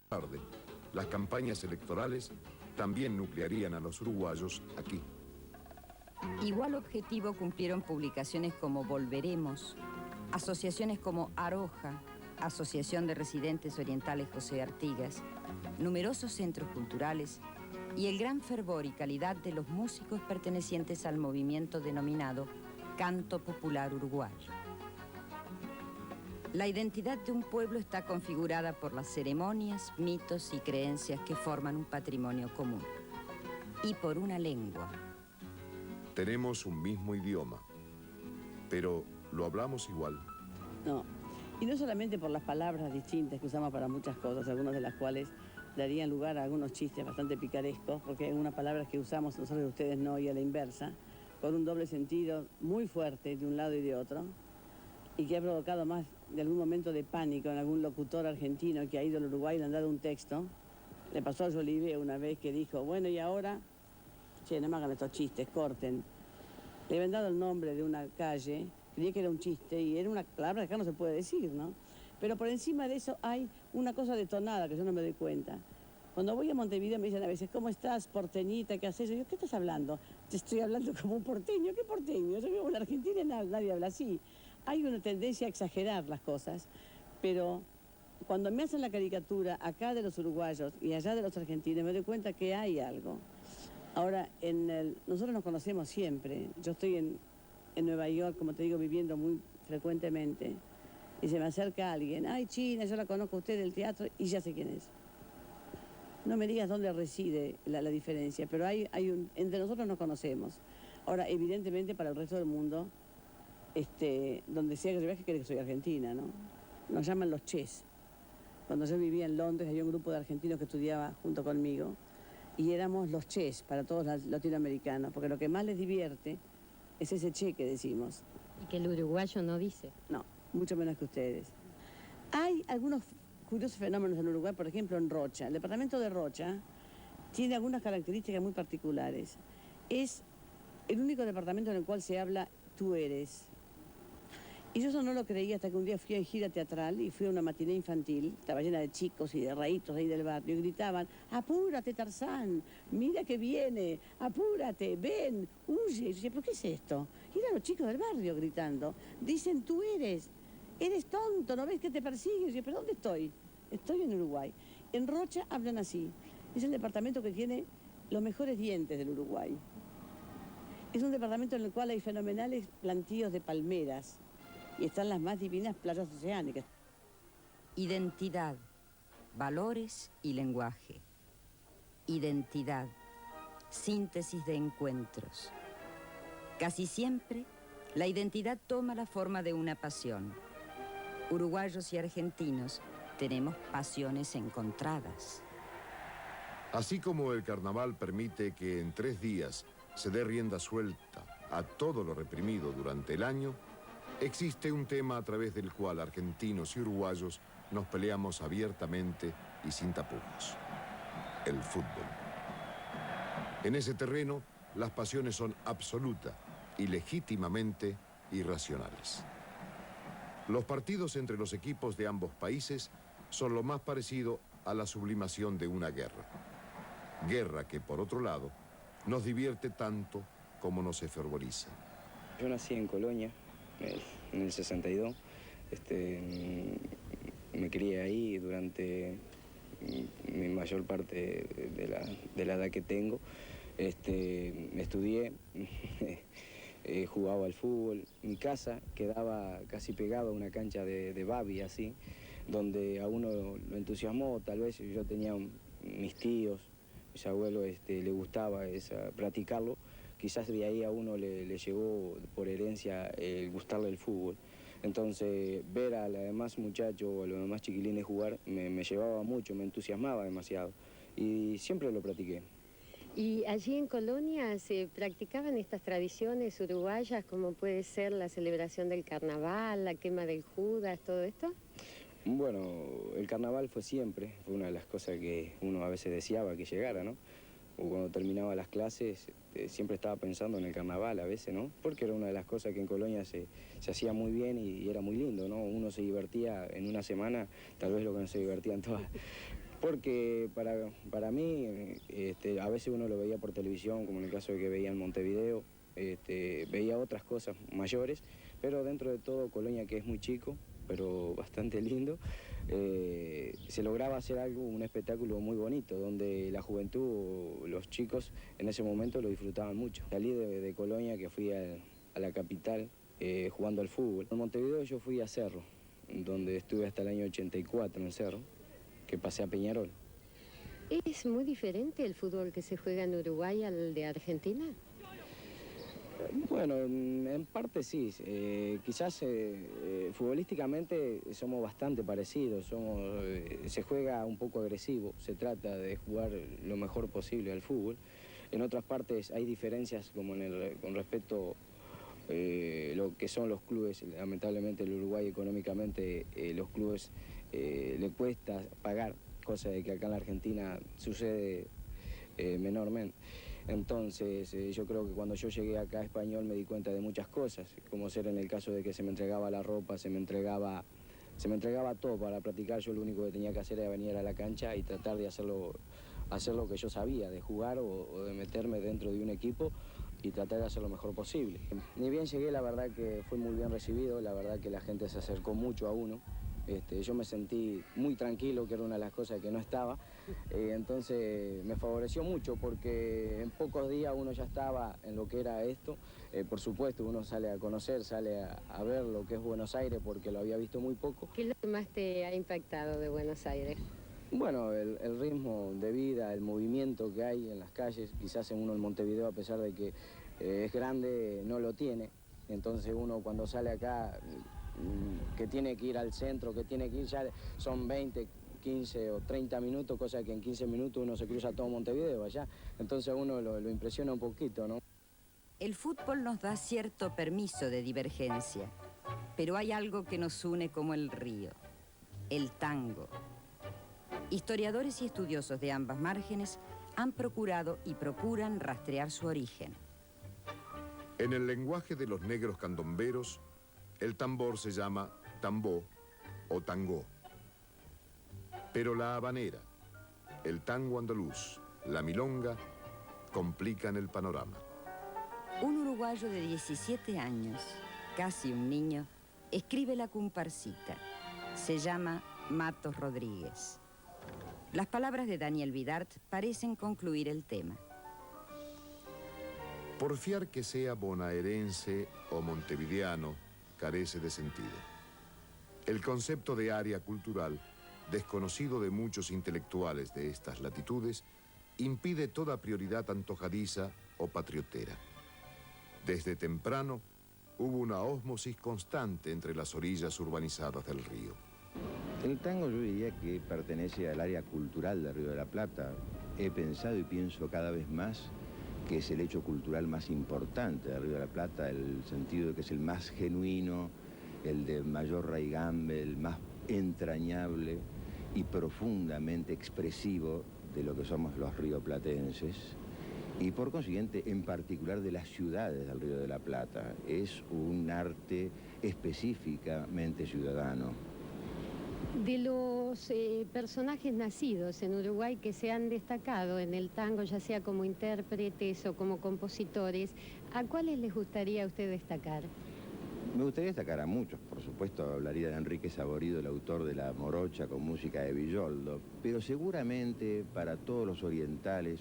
tarde, las campañas electorales también nuclearían a los uruguayos aquí. Igual objetivo cumplieron publicaciones como Volveremos, asociaciones como Aroja, Asociación de Residentes Orientales José Artigas, numerosos centros culturales y el gran fervor y calidad de los músicos pertenecientes al movimiento denominado Canto Popular Uruguayo. La identidad de un pueblo está configurada por las ceremonias, mitos y creencias que forman un patrimonio común. Y por una lengua. Tenemos un mismo idioma, pero ¿lo hablamos igual? No, y no solamente por las palabras distintas que usamos para muchas cosas, algunas de las cuales darían lugar a algunos chistes bastante picarescos, porque hay algunas palabras que usamos nosotros y ustedes no, y a la inversa, con un doble sentido muy fuerte de un lado y de otro, y que ha provocado más de algún momento de pánico en algún locutor argentino que ha ido al Uruguay y le han dado un texto. Le pasó a Jolivet una vez que dijo, bueno, y ahora, che, no me hagan estos chistes, corten. Le habían dado el nombre de una calle, creía que era un chiste y era una palabra que acá no se puede decir, ¿no? Pero por encima de eso hay una cosa detonada que yo no me doy cuenta. Cuando voy a Montevideo me dicen a veces, ¿cómo estás, porteñita? ¿Qué haces? Yo, ¿qué estás hablando? Te estoy hablando como un porteño. ¿Qué porteño? Yo vivo en la Argentina y nadie habla así. Hay una tendencia a exagerar las cosas, pero cuando me hacen la caricatura acá de los uruguayos y allá de los argentinos, me doy cuenta que hay algo. Ahora, nosotros nos conocemos siempre. Yo estoy en Nueva York, como te digo, viviendo muy frecuentemente. Y se me acerca alguien, ay, China, yo la conozco a usted del teatro y ya sé quién es. No me digas dónde reside la diferencia, pero entre nosotros nos conocemos. Ahora, evidentemente, para el resto del mundo, donde sea que yo viaje, cree que soy argentina, ¿no? Nos llaman los ches. Cuando yo vivía en Londres, había un grupo de argentinos que estudiaba junto conmigo y éramos los ches para todos los latinoamericanos, porque lo que más les divierte es ese che que decimos. Y que el uruguayo no dice. No, mucho menos que ustedes. Hay algunos curiosos fenómenos en Uruguay, por ejemplo en Rocha. El departamento de Rocha tiene algunas características muy particulares. Es el único departamento en el cual se habla tú eres. Y yo eso no lo creía hasta que un día fui en gira teatral y fui a una matiné infantil, estaba llena de chicos y de raítos ahí del barrio, y gritaban, apúrate Tarzán, mira que viene, apúrate, ven, huye. Y yo decía, ¿pero qué es esto? Y eran los chicos del barrio gritando, dicen tú eres tonto, ¿no ves que te persiguen? Y yo decía, ¿pero dónde estoy? Estoy en Uruguay. En Rocha hablan así, es el departamento que tiene los mejores dientes del Uruguay. Es un departamento en el cual hay fenomenales plantíos de palmeras, y están las más divinas playas oceánicas. Identidad, valores y lenguaje. Identidad, síntesis de encuentros. Casi siempre, la identidad toma la forma de una pasión. Uruguayos y argentinos tenemos pasiones encontradas. Así como el carnaval permite que en 3 días se dé rienda suelta a todo lo reprimido durante el año, existe un tema a través del cual argentinos y uruguayos nos peleamos abiertamente y sin tapujos: el fútbol. En ese terreno, las pasiones son absoluta y legítimamente irracionales. Los partidos entre los equipos de ambos países son lo más parecido a la sublimación de una guerra. Guerra que, por otro lado, nos divierte tanto como nos enfervoriza. Yo nací en Colonia, en el 62. Me crié ahí durante mi mayor parte de la edad que tengo. Estudié, jugaba al fútbol. Mi casa quedaba casi pegada a una cancha de Babi, así, donde a uno lo entusiasmó. Tal vez yo tenía mis tíos, mis abuelos, le gustaba practicarlo. Quizás de ahí a uno le llegó por herencia el gustarle el fútbol. Entonces, ver a los demás muchachos o a los demás chiquilines jugar me llevaba mucho, me entusiasmaba demasiado. Y siempre lo practiqué. ¿Y allí en Colonia se practicaban estas tradiciones uruguayas, como puede ser la celebración del carnaval, la quema del Judas, todo esto? Bueno, el carnaval fue una de las cosas que uno a veces deseaba que llegara, ¿no? O cuando terminaba las clases, siempre estaba pensando en el carnaval a veces, ¿no? Porque era una de las cosas que en Colonia se hacía muy bien y era muy lindo, ¿no? Uno se divertía en una semana, tal vez lo que no se divertía Porque para mí, a veces uno lo veía por televisión, como en el caso de que veía en Montevideo, veía otras cosas mayores, pero dentro de todo Colonia, que es muy chico, pero bastante lindo, se lograba hacer algo, un espectáculo muy bonito, donde la juventud, los chicos en ese momento lo disfrutaban mucho. Salí de Colonia, que fui a la capital, jugando al fútbol. En Montevideo yo fui a Cerro, donde estuve hasta el año 84 en Cerro, que pasé a Peñarol. ¿Es muy diferente el fútbol que se juega en Uruguay al de Argentina? Bueno, en parte sí. Quizás futbolísticamente somos bastante parecidos. Se juega un poco agresivo, se trata de jugar lo mejor posible al fútbol. En otras partes hay diferencias como con respecto lo que son los clubes. Lamentablemente el Uruguay económicamente los clubes le cuesta pagar, cosa de que acá en la Argentina sucede menormente. Entonces yo creo que cuando yo llegué acá a Español me di cuenta de muchas cosas, como ser en el caso de que se me entregaba la ropa, se me entregaba todo para practicar. Yo lo único que tenía que hacer era venir a la cancha y tratar de hacer lo que yo sabía, de jugar o de meterme dentro de un equipo y tratar de hacer lo mejor posible. Ni bien llegué, la verdad que fue muy bien recibido, la verdad que la gente se acercó mucho a uno. Yo me sentí muy tranquilo, que era una de las cosas que no estaba, entonces me favoreció mucho porque en pocos días uno ya estaba en lo que era esto. Por supuesto, uno sale a conocer, sale a ver lo que es Buenos Aires porque lo había visto muy poco. ¿Qué es lo que más te ha impactado de Buenos Aires? Bueno, el ritmo de vida, el movimiento que hay en las calles, quizás uno en Montevideo, a pesar de que es grande, no lo tiene. Entonces uno cuando sale acá, que tiene que ir al centro, que tiene que ir, ya son 20, 15 o 30 minutos, cosa que en 15 minutos uno se cruza todo Montevideo allá. Entonces a uno lo impresiona un poquito, ¿no? El fútbol nos da cierto permiso de divergencia, pero hay algo que nos une como el río, el tango. Historiadores y estudiosos de ambas márgenes han procurado y procuran rastrear su origen. En el lenguaje de los negros candomberos, el tambor se llama tambó o tangó. Pero la habanera, el tango andaluz, la milonga, complican el panorama. Un uruguayo de 17 años, casi un niño, escribe la comparsita. Se llama Matos Rodríguez. Las palabras de Daniel Vidart parecen concluir el tema. Porfiar que sea bonaerense o montevideano carece de sentido. El concepto de área cultural, desconocido de muchos intelectuales de estas latitudes, impide toda prioridad antojadiza o patriotera. Desde temprano hubo una ósmosis constante entre las orillas urbanizadas del río. El tango yo diría que pertenece al área cultural del Río de la Plata. He pensado y pienso cada vez más que es el hecho cultural más importante del Río de la Plata, el sentido de que es el más genuino, el de mayor raigambre, el más entrañable y profundamente expresivo de lo que somos los rioplatenses y por consiguiente en particular de las ciudades del Río de la Plata. Es un arte específicamente ciudadano. De los personajes nacidos en Uruguay que se han destacado en el tango, ya sea como intérpretes o como compositores, ¿a cuáles les gustaría a usted destacar? Me gustaría destacar a muchos, por supuesto, hablaría de Enrique Saborido, el autor de La Morocha con música de Villoldo, pero seguramente para todos los orientales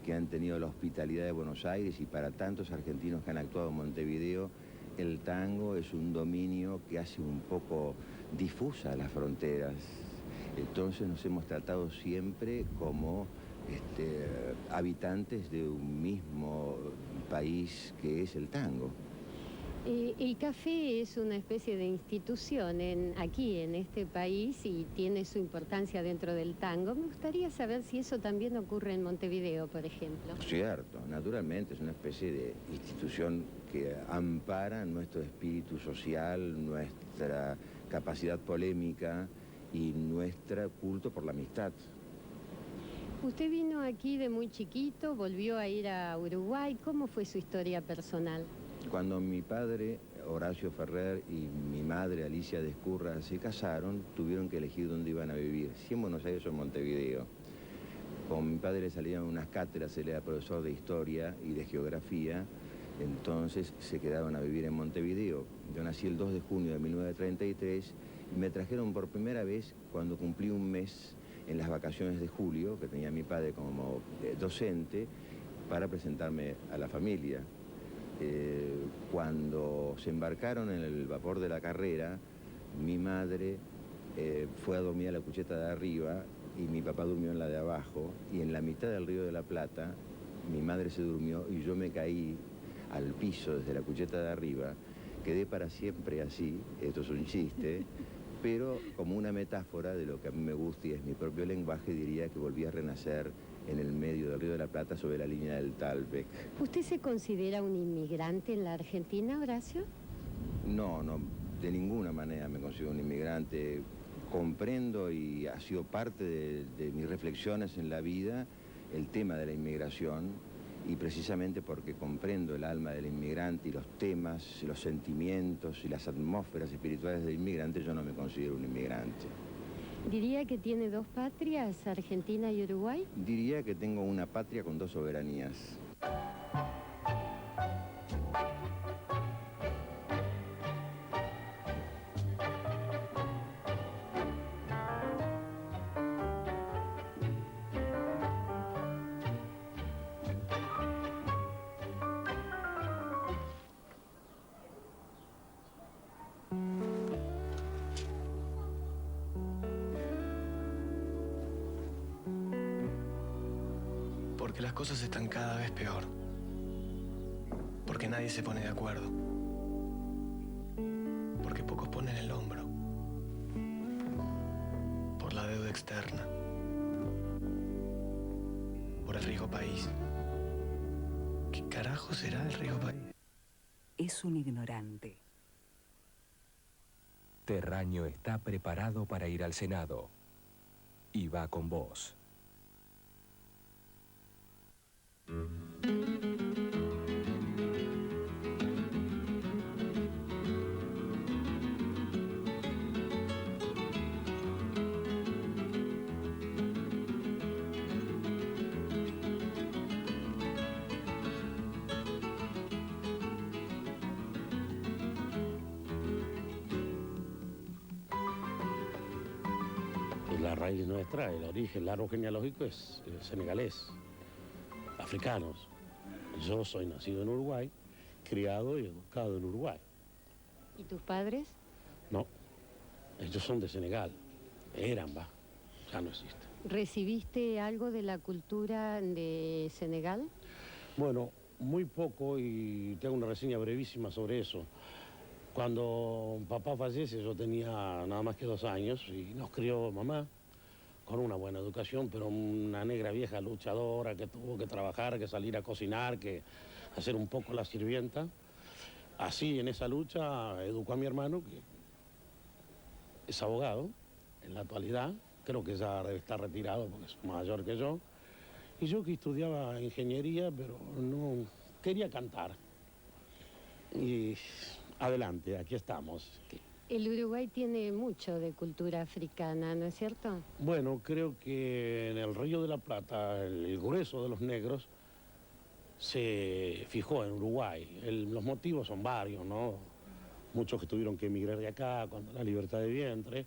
que han tenido la hospitalidad de Buenos Aires y para tantos argentinos que han actuado en Montevideo, el tango es un dominio que hace un poco difusa las fronteras. Entonces nos hemos tratado siempre como habitantes de un mismo país que es el tango. El café es una especie de institución aquí en este país y tiene su importancia dentro del tango. Me gustaría saber si eso también ocurre en Montevideo, por ejemplo. Cierto, naturalmente es una especie de institución que ampara nuestro espíritu social, nuestra capacidad polémica y nuestro culto por la amistad. Usted vino aquí de muy chiquito, volvió a ir a Uruguay. ¿Cómo fue su historia personal? Cuando mi padre Horacio Ferrer y mi madre Alicia de Escurra se casaron, tuvieron que elegir dónde iban a vivir, si en Buenos Aires o en Montevideo. Como mi padre le salían unas cátedras, él era profesor de historia y de geografía, entonces se quedaron a vivir en Montevideo. Yo nací el 2 de junio de 1933 y me trajeron por primera vez cuando cumplí un mes en las vacaciones de julio, que tenía mi padre como docente, para presentarme a la familia. Cuando se embarcaron en el vapor de la Carrera, mi madre fue a dormir a la cucheta de arriba y mi papá durmió en la de abajo, y en la mitad del Río de la Plata mi madre se durmió y yo me caí al piso desde la cucheta de arriba. Quedé para siempre así, esto es un chiste, pero como una metáfora de lo que a mí me gusta y es mi propio lenguaje, diría que volví a renacer en el medio del Río de la Plata sobre la línea del Talbec. ¿Usted se considera un inmigrante en la Argentina, Horacio? No, de ninguna manera me considero un inmigrante. Comprendo y ha sido parte de mis reflexiones en la vida el tema de la inmigración, y precisamente porque comprendo el alma del inmigrante y los temas, los sentimientos y las atmósferas espirituales del inmigrante, yo no me considero un inmigrante. ¿Diría que tiene dos patrias, Argentina y Uruguay? Diría que tengo una patria con dos soberanías. Porque las cosas están cada vez peor. Porque nadie se pone de acuerdo. Porque pocos ponen el hombro. Por la deuda externa. Por el riesgo país. ¿Qué carajo será el riesgo país? Es un ignorante. Terraño está preparado para ir al Senado. Y va con vos. La raíz nuestra, el origen, el árbol genealógico es senegalés, africanos. Yo soy nacido en Uruguay, criado y educado en Uruguay. ¿Y tus padres? No, ellos son de Senegal, eran, ya no existen. ¿Recibiste algo de la cultura de Senegal? Bueno, muy poco, y tengo una reseña brevísima sobre eso. Cuando papá fallece yo tenía nada más que 2 años y nos crió mamá con una buena educación, pero una negra vieja luchadora que tuvo que trabajar, que salir a cocinar, que hacer un poco la sirvienta. Así, en esa lucha, educó a mi hermano, que es abogado en la actualidad, creo que ya debe estar retirado porque es mayor que yo. Y yo que estudiaba ingeniería, pero no quería cantar. Y adelante, aquí estamos. El Uruguay tiene mucho de cultura africana, ¿no es cierto? Bueno, creo que en el Río de la Plata el grueso de los negros se fijó en Uruguay. Los motivos son varios, ¿no? Muchos que tuvieron que emigrar de acá cuando la libertad de vientre,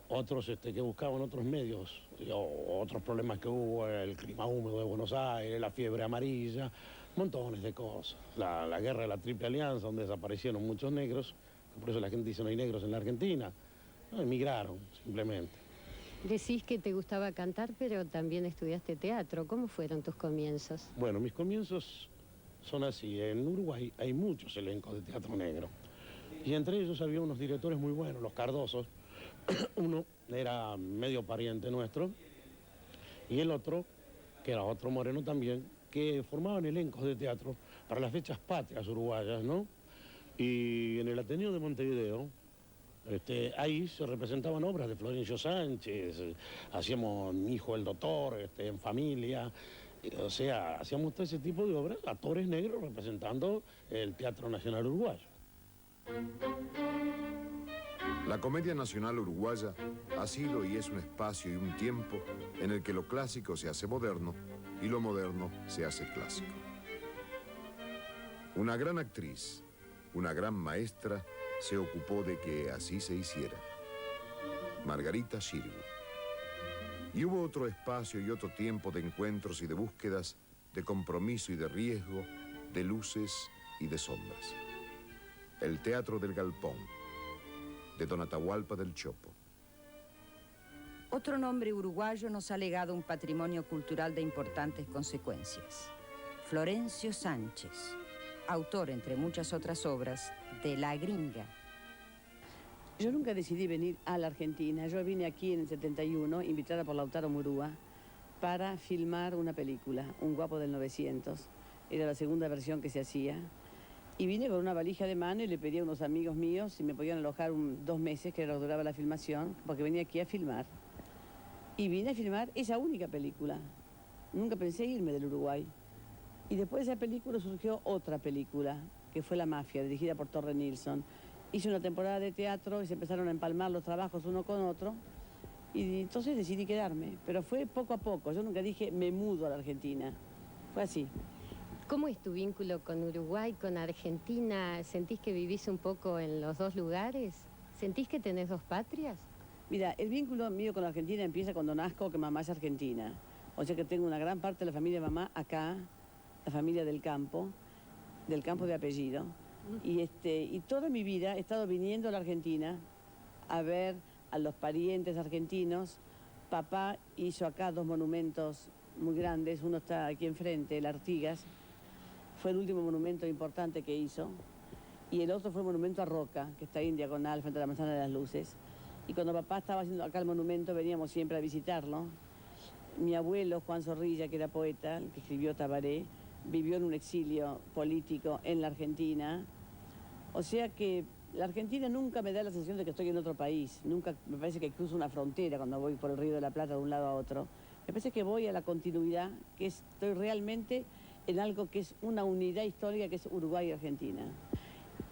otros que buscaban otros medios, otros problemas que hubo, el clima húmedo de Buenos Aires, la fiebre amarilla, montones de cosas. La guerra de la Triple Alianza, donde desaparecieron muchos negros, por eso la gente dice no hay negros en la Argentina. No, emigraron, simplemente. Decís que te gustaba cantar, pero también estudiaste teatro. ¿Cómo fueron tus comienzos? Bueno, mis comienzos son así. En Uruguay hay muchos elencos de teatro negro. Y entre ellos había unos directores muy buenos, los Cardosos. Uno era medio pariente nuestro, y el otro, que era otro moreno también, que formaban elencos de teatro para las fechas patrias uruguayas, ¿no? Y en el Ateneo de Montevideo, ahí se representaban obras de Florencio Sánchez, hacíamos Mi hijo el doctor, En familia, o sea, hacíamos todo ese tipo de obras, actores negros representando el Teatro Nacional Uruguayo. La Comedia Nacional Uruguaya ha sido y es un espacio y un tiempo en el que lo clásico se hace moderno y lo moderno se hace clásico. Una gran actriz, una gran maestra, se ocupó de que así se hiciera. Margarita Xirgu. Y hubo otro espacio y otro tiempo de encuentros y de búsquedas, de compromiso y de riesgo, de luces y de sombras. El Teatro del Galpón, de Don Atahualpa del Chopo. Otro nombre uruguayo nos ha legado un patrimonio cultural de importantes consecuencias. Florencio Sánchez, autor, entre muchas otras obras, de La Gringa. Yo nunca decidí venir a la Argentina. Yo vine aquí en el 71, invitada por Lautaro Murúa, para filmar una película, Un guapo del 900. Era la segunda versión que se hacía. Y vine con una valija de mano y le pedí a unos amigos míos si me podían alojar 2 meses, que era lo que duraba la filmación, porque venía aquí a filmar. Y vine a filmar esa única película. Nunca pensé irme del Uruguay. Y después de esa película surgió otra película, que fue La Mafia, dirigida por Torre Nilsson. Hice una temporada de teatro y se empezaron a empalmar los trabajos uno con otro. Y entonces decidí quedarme. Pero fue poco a poco. Yo nunca dije, me mudo a la Argentina. Fue así. ¿Cómo es tu vínculo con Uruguay, con Argentina? ¿Sentís que vivís un poco en los dos lugares? ¿Sentís que tenés dos patrias? Mira, el vínculo mío con la Argentina empieza cuando nazco, que mamá es argentina. O sea que tengo una gran parte de la familia de mamá acá, la familia del campo de apellido. Y toda mi vida he estado viniendo a la Argentina a ver a los parientes argentinos. Papá hizo acá 2 monumentos muy grandes. Uno está aquí enfrente, el Artigas. Fue el último monumento importante que hizo. Y el otro fue el monumento a Roca, que está ahí en diagonal, frente a la Manzana de las Luces. Y cuando papá estaba haciendo acá el monumento, veníamos siempre a visitarlo. Mi abuelo, Juan Zorrilla, que era poeta, el que escribió Tabaré, vivió en un exilio político en la Argentina. O sea que la Argentina nunca me da la sensación de que estoy en otro país. Nunca me parece que cruzo una frontera cuando voy por el Río de la Plata de un lado a otro. Me parece que voy a la continuidad, que estoy realmente en algo que es una unidad histórica, que es Uruguay y Argentina.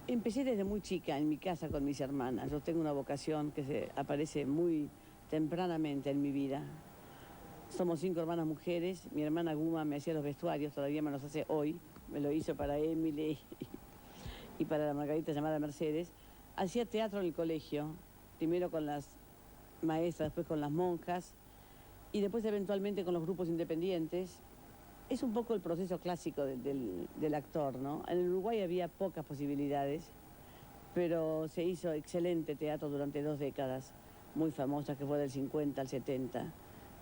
Empecé desde muy chica en mi casa con mis hermanas. Yo tengo una vocación que aparece muy tempranamente en mi vida. Somos 5 hermanas mujeres. Mi hermana Guma me hacía los vestuarios, todavía me los hace hoy. Me lo hizo para Emily y para la Margarita llamada Mercedes. Hacía teatro en el colegio, primero con las maestras, después con las monjas y después eventualmente con los grupos independientes. Es un poco el proceso clásico del actor, ¿no? En el Uruguay había pocas posibilidades, pero se hizo excelente teatro durante 2 décadas, muy famosas, que fue del 50 al 70.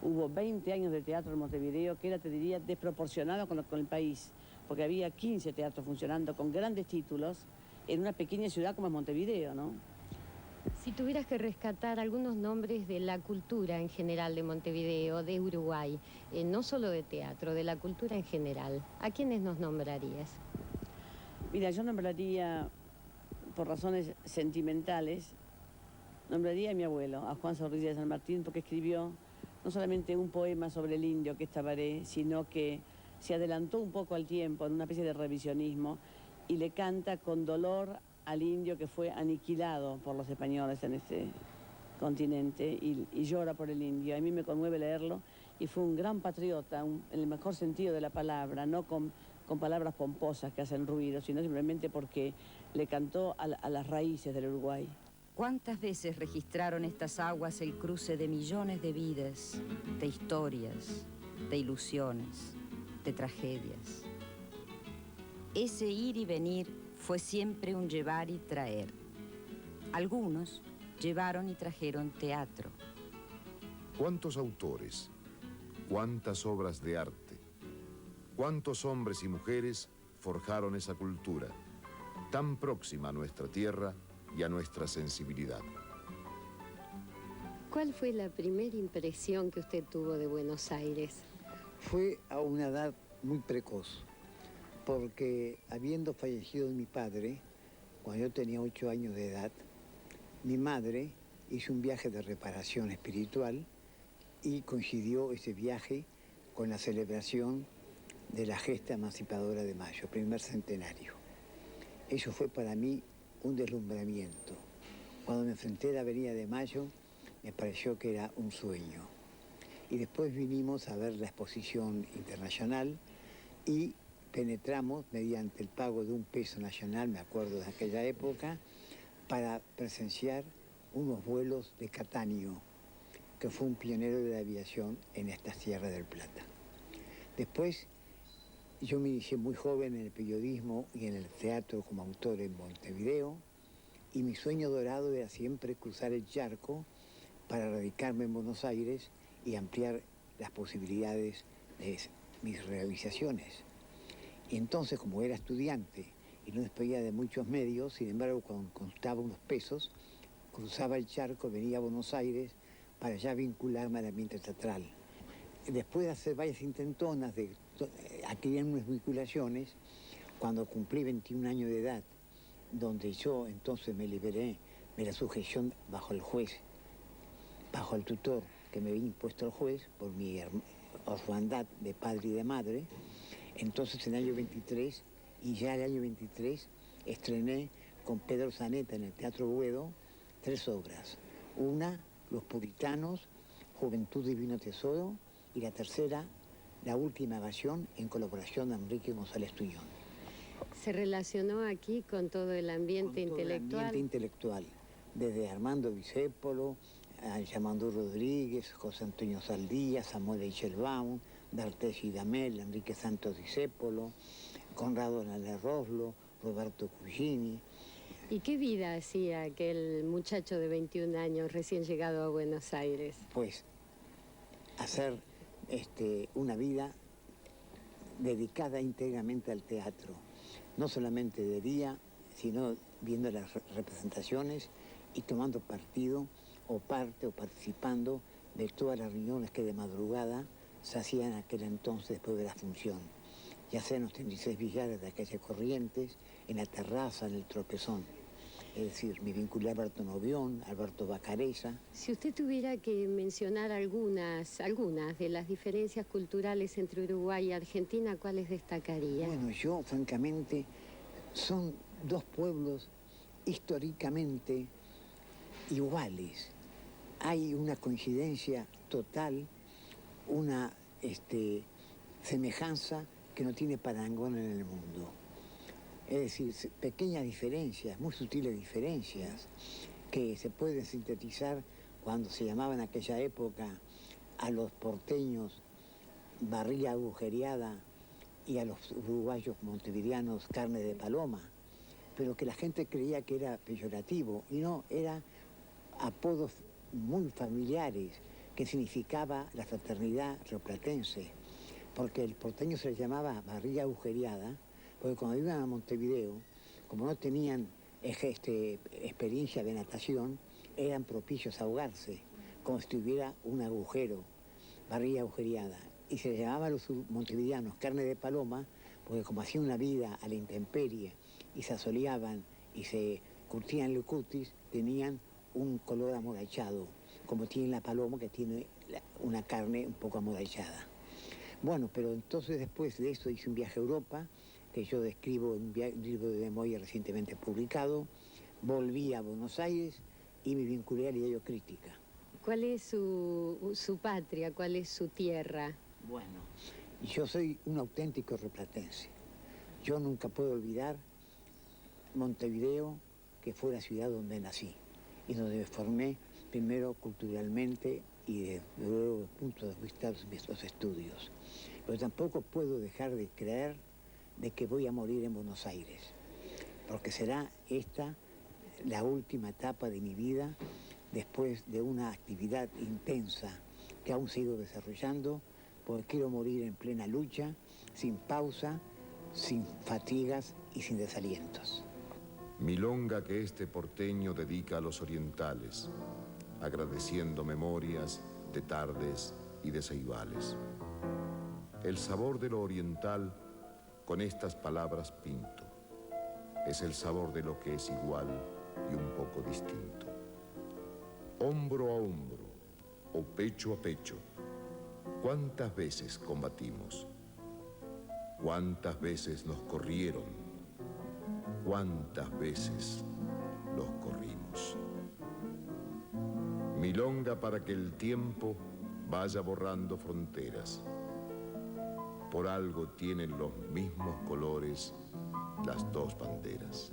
Hubo 20 años de teatro en Montevideo, que era, te diría, desproporcionado con el país, porque había 15 teatros funcionando con grandes títulos en una pequeña ciudad como es Montevideo, ¿no? Si tuvieras que rescatar algunos nombres de la cultura en general de Montevideo, de Uruguay, no solo de teatro, de la cultura en general, ¿a quiénes nos nombrarías? Mira, yo nombraría, por razones sentimentales, nombraría a mi abuelo, a Juan Zorrilla de San Martín, porque escribió no solamente un poema sobre el indio, que es Tabaré, sino que se adelantó un poco al tiempo en una especie de revisionismo y le canta con dolor al indio que fue aniquilado por los españoles en este continente y llora por el indio. A mí me conmueve leerlo y fue un gran patriota, en el mejor sentido de la palabra, no con palabras pomposas que hacen ruido, sino simplemente porque le cantó a las raíces del Uruguay. ¿Cuántas veces registraron estas aguas el cruce de millones de vidas, de historias, de ilusiones, de tragedias? Ese ir y venir fue siempre un llevar y traer. Algunos llevaron y trajeron teatro. ¿Cuántos autores? ¿Cuántas obras de arte? ¿Cuántos hombres y mujeres forjaron esa cultura, tan próxima a nuestra tierra y a nuestra sensibilidad? ¿Cuál fue la primera impresión que usted tuvo de Buenos Aires? Fue a una edad muy precoz, porque habiendo fallecido mi padre, cuando yo tenía 8 años de edad, mi madre hizo un viaje de reparación espiritual y coincidió ese viaje con la celebración de la gesta emancipadora de Mayo, primer centenario. Eso fue para mí un deslumbramiento. Cuando me enfrenté a la Avenida de Mayo, me pareció que era un sueño. Y después vinimos a ver la exposición internacional y penetramos mediante el pago de $1 nacional, me acuerdo de aquella época, para presenciar unos vuelos de Cattaneo, que fue un pionero de la aviación en estas tierras del Plata. Después, yo me inicié muy joven en el periodismo y en el teatro como autor en Montevideo, y mi sueño dorado era siempre cruzar el charco para radicarme en Buenos Aires y ampliar las posibilidades de mis realizaciones. Y entonces, como era estudiante y no despedía de muchos medios, sin embargo, cuando contaba unos pesos, cruzaba el charco, venía a Buenos Aires para ya vincularme al ambiente teatral. Después de hacer varias intentonas de adquirir unas vinculaciones, cuando cumplí 21 años de edad, donde yo entonces me liberé de la sujeción bajo el juez, bajo el tutor que me había impuesto el juez por mi orfandad de padre y de madre. Entonces en el año 23, y ya el año 23, estrené con Pedro Zaneta en el Teatro Boedo 3 obras. Una, Los Puritanos, Juventud Divino Tesoro, y la tercera, La Última Evasión, en colaboración de Enrique González Tuñón. ¿Se relacionó aquí con todo el ambiente intelectual? El ambiente intelectual, desde Armando Discépolo, a Yamandú Rodríguez, José Antonio Saldía, Samuel Eichelbaum, D'Artés y Damel, Enrique Santos Discépolo, Conrado Roslo, Roberto Cugini. ¿Y qué vida hacía aquel muchacho de 21 años recién llegado a Buenos Aires? Pues hacer una vida dedicada íntegramente al teatro, no solamente de día, sino viendo las representaciones y tomando partido o parte o participando de todas las reuniones que de madrugada se hacían en aquel entonces después de la función, ya sea en los 36 billares de aquellas Corrientes, en la terraza, en el Tropezón. Es decir, me vinculé a Alberto Novión, Alberto Bacareza. Si usted tuviera que mencionar algunas de las diferencias culturales entre Uruguay y Argentina, ¿cuáles destacaría? Bueno, yo, francamente, son 2 pueblos históricamente iguales. Hay una coincidencia total, una semejanza que no tiene parangón en el mundo. Es decir, pequeñas diferencias, muy sutiles diferencias, que se pueden sintetizar cuando se llamaban en aquella época a los porteños barriga agujereada y a los uruguayos montevideanos carne de paloma, pero que la gente creía que era peyorativo, y no, era apodos muy familiares, que significaba la fraternidad rioplatense, porque el porteño se le llamaba barriga agujereada, porque cuando iban a Montevideo, como no tenían experiencia de natación, eran propicios a ahogarse, como si tuviera un agujero, barriga agujereada. Y se le llamaba a los montevideanos carne de paloma, porque como hacían una vida a la intemperie y se asoleaban y se curtían el cutis, tenían un color amorachado, como tiene la paloma, que tiene una carne un poco amorachada. Bueno, pero entonces después de eso hice un viaje a Europa, que yo describo en un libro de memoria recientemente publicado. Volví a Buenos Aires y me vinculé al diario Crítica. ¿Cuál es su patria? ¿Cuál es su tierra? Bueno, yo soy un auténtico rioplatense. Yo nunca puedo olvidar Montevideo, que fue la ciudad donde nací y donde me formé primero culturalmente y luego desde el punto de vista de mis estudios. Pero tampoco puedo dejar de creer de que voy a morir en Buenos Aires, porque será esta la última etapa de mi vida después de una actividad intensa que aún sigo desarrollando, porque quiero morir en plena lucha, sin pausa, sin fatigas y sin desalientos. Milonga que este porteño dedica a los orientales, agradeciendo memorias de tardes y de ceibales. El sabor de lo oriental, con estas palabras pinto, es el sabor de lo que es igual y un poco distinto. Hombro a hombro o pecho a pecho, ¿cuántas veces combatimos? ¿Cuántas veces nos corrieron? ¿Cuántas veces Milonga para que el tiempo vaya borrando fronteras. Por algo tienen los mismos colores las dos banderas.